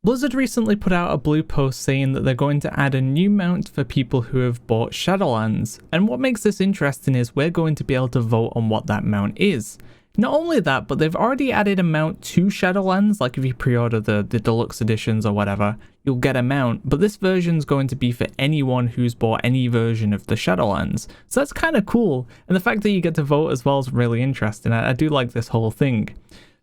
Blizzard recently put out a blue post saying that they're going to add a new mount for people who have bought Shadowlands, and what makes this interesting is we're going to be able to vote on what that mount is. Not only that, but they've already added a mount to Shadowlands, like if you pre-order the deluxe editions or whatever, you'll get a mount, but this version's going to be for anyone who's bought any version of the Shadowlands. So that's kind of cool, and the fact that you get to vote as well is really interesting. I do like this whole thing.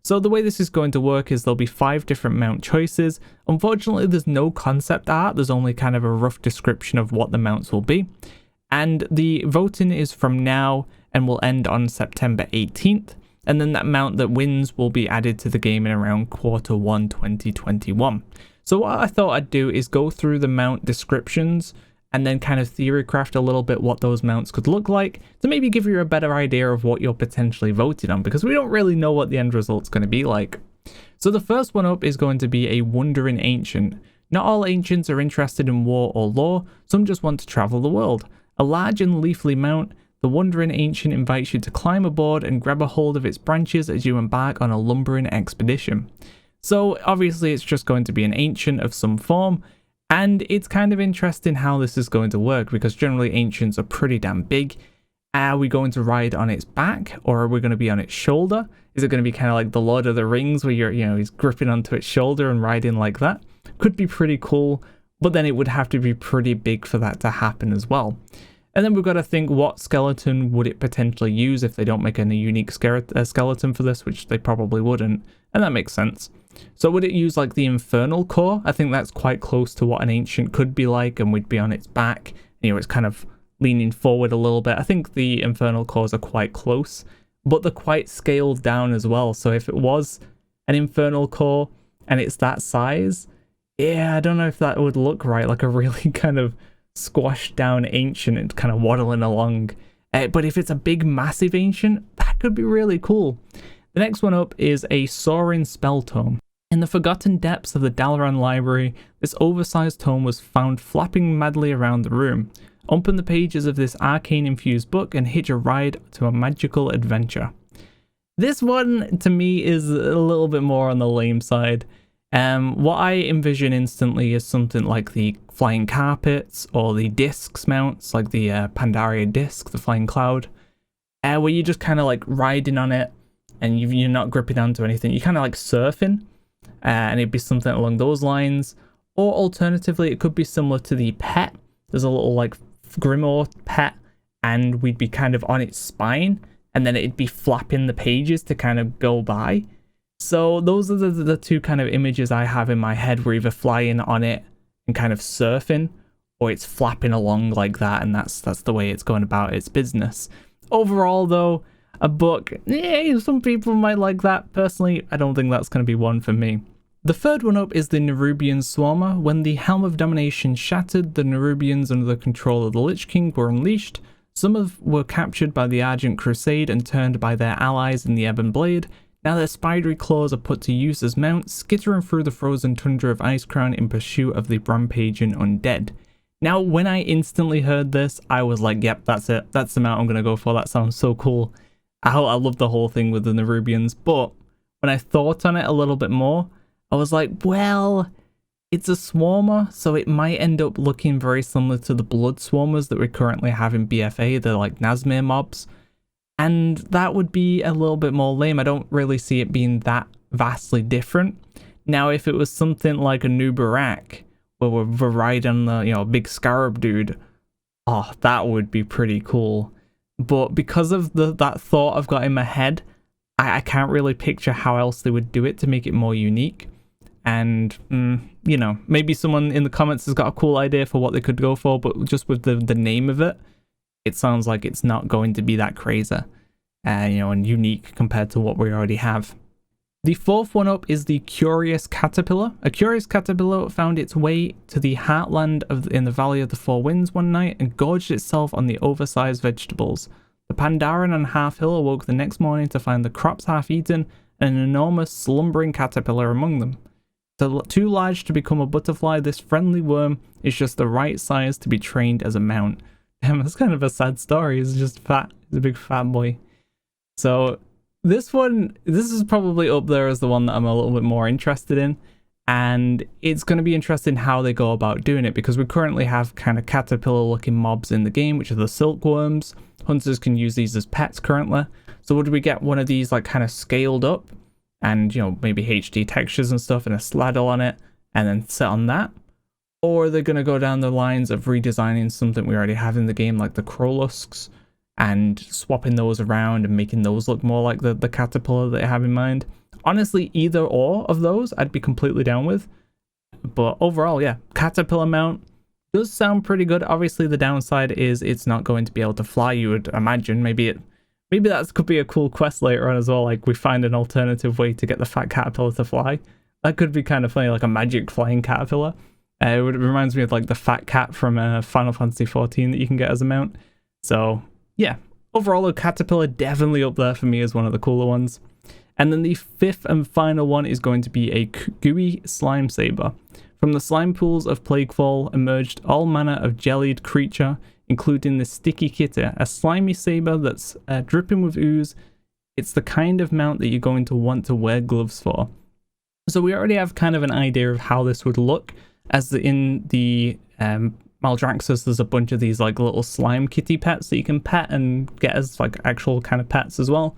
So the way this is going to work is there'll be 5 different mount choices. Unfortunately, there's no concept art, there's only kind of a rough description of what the mounts will be. And the voting is from now and will end on September 18th. And then that mount that wins will be added to the game in around Q1 2021. So what I thought I'd do is go through the mount descriptions and then kind of theorycraft a little bit what those mounts could look like to maybe give you a better idea of what you're potentially voting on, because we don't really know what the end result's going to be like. So the first one up is going to be a Wandering Ancient. Not all ancients are interested in war or lore, some just want to travel the world. A large and leafly mount, the Wandering Ancient invites you to climb aboard and grab a hold of its branches as you embark on a lumbering expedition. So obviously it's just going to be an ancient of some form, and it's kind of interesting how this is going to work, because generally ancients are pretty damn big. Are we going to ride on its back, or are we going to be on its shoulder? Is it going to be kind of like the Lord of the Rings, where he's gripping onto its shoulder and riding like that? Could be pretty cool, but then it would have to be pretty big for that to happen as well. And then we've got to think, what skeleton would it potentially use if they don't make any unique skeleton for this, which they probably wouldn't, and that makes sense. So would it use like the Infernal Core? I think that's quite close to what an ancient could be like, and we'd be on its back. It's kind of leaning forward a little bit. I think the Infernal Cores are quite close, but they're quite scaled down as well. So if it was an Infernal Core and it's that size, yeah, I don't know if that would look right, like a really kind of squashed down ancient and kind of waddling along. But if it's a big massive ancient, that could be really cool. The next one up is a Soaring Spell tome. In the forgotten depths of the Dalaran library, this oversized tome was found flapping madly around the room. Open the pages of this arcane-infused book and hitch a ride to a magical adventure. This one, to me, is a little bit more on the lame side. What I envision instantly is something like the flying carpets or the discs mounts, like the Pandaria disc, the flying cloud, where you're just kind of like riding on it and you're not gripping onto anything. You're kind of like surfing, and it'd be something along those lines. Or alternatively, it could be similar to the pet. There's a little like Grimoire pet, and we'd be kind of on its spine, and then it'd be flapping the pages to kind of go by. So those are the two kind of images I have in my head. We're either flying on it and kind of surfing, or it's flapping along like that, and that's the way it's going about its business. Overall, though, a book, some people might like that. Personally, I don't think that's going to be one for me. The third one up is the Nubian Swarmer. When the Helm of Domination shattered, the Nerubians under the control of the Lich King were unleashed. Some were captured by the Argent Crusade and turned by their allies in the Ebon Blade. Now their spidery claws are put to use as mounts, skittering through the frozen tundra of Icecrown in pursuit of the rampaging undead. Now, when I instantly heard this, I was like, yep, that's it. That's the mount I'm going to go for. That sounds so cool. I love the whole thing with the Nerubians, but when I thought on it a little bit more, I was like, well, it's a Swarmer, so it might end up looking very similar to the Blood Swarmers that we currently have in BFA. They're like Nazmir mobs. And that would be a little bit more lame. I don't really see it being that vastly different. Now, if it was something like a Nubarak, where we're riding the, big scarab dude, that would be pretty cool. But because of that thought I've got in my head, I can't really picture how else they would do it to make it more unique. And, maybe someone in the comments has got a cool idea for what they could go for, but just with the name of it, it sounds like it's not going to be that crazy, and unique compared to what we already have. The fourth one up is the Curious Caterpillar. A curious caterpillar found its way to the heartland in the Valley of the Four Winds one night and gorged itself on the oversized vegetables. The Pandaren on Half Hill awoke the next morning to find the crops half-eaten and an enormous slumbering caterpillar among them. Too large to become a butterfly, this friendly worm is just the right size to be trained as a mount. It's kind of a sad story. He's just fat. He's a big fat boy. So this is probably up there as the one that I'm a little bit more interested in. And it's going to be interesting how they go about doing it, because we currently have kind of caterpillar looking mobs in the game, which are the silkworms. Hunters can use these as pets currently. So would we get one of these like kind of scaled up and, you know, maybe HD textures and stuff and a sladdle on it and then sit on that? Or are they going to go down the lines of redesigning something we already have in the game, like the crowlusks, and swapping those around and making those look more like the caterpillar that they have in mind? Honestly, either or of those I'd be completely down with. But overall, yeah, caterpillar mount does sound pretty good. Obviously, the downside is it's not going to be able to fly, you would imagine. Maybe that could be a cool quest later on as well, like we find an alternative way to get the fat caterpillar to fly. That could be kind of funny, like a magic flying caterpillar. It reminds me of like the fat cat from Final Fantasy XIV that you can get as a mount. So yeah, overall, the caterpillar definitely up there for me as one of the cooler ones. And then the fifth and final one is going to be a gooey Slimesaber. From the slime pools of Plaguefall emerged all manner of jellied creature, including the sticky kitter, a slimy saber that's dripping with ooze. It's the kind of mount that you're going to want to wear gloves for. So we already have kind of an idea of how this would look, as in the Maldraxxus, there's a bunch of these like little slime kitty pets that you can pet and get as like actual kind of pets as well.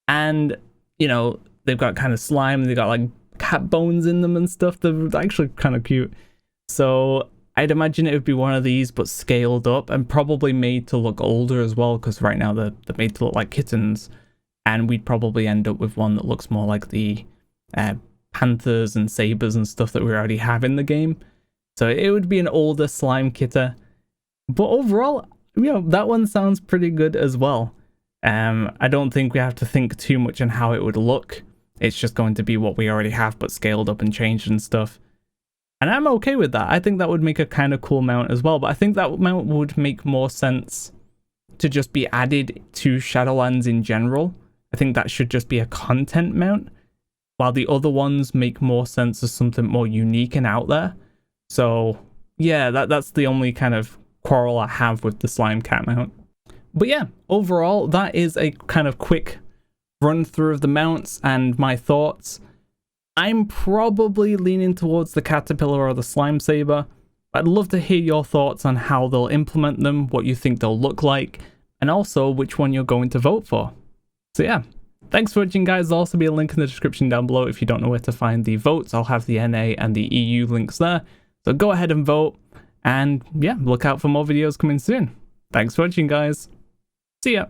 And you know, they've got kind of slime, they've got like cat bones in them and stuff. They're actually kind of cute. So I'd imagine it would be one of these, but scaled up and probably made to look older as well, because right now they're made to look like kittens. And we'd probably end up with one that looks more like the panthers and sabers and stuff that we already have in the game. So it would be an older slime kitter. But overall, you know, that one sounds pretty good as well. I don't think we have to think too much on how it would look. It's just going to be what we already have, but scaled up and changed and stuff. And I'm okay with that. I think that would make a kind of cool mount as well. But I think that mount would make more sense to just be added to Shadowlands in general. I think that should just be a content mount, while the other ones make more sense as something more unique and out there. So yeah, that's the only kind of quarrel I have with the slime cat mount. But yeah, overall, that is a kind of quick run through of the mounts and my thoughts. I'm probably leaning towards the caterpillar or the Slimesaber. I'd love to hear your thoughts on how they'll implement them, what you think they'll look like, and also which one you're going to vote for. So yeah, thanks for watching, guys. There'll also be a link in the description down below if you don't know where to find the votes. I'll have the NA and the EU links there. So go ahead and vote, and yeah, look out for more videos coming soon. Thanks for watching, guys. See ya.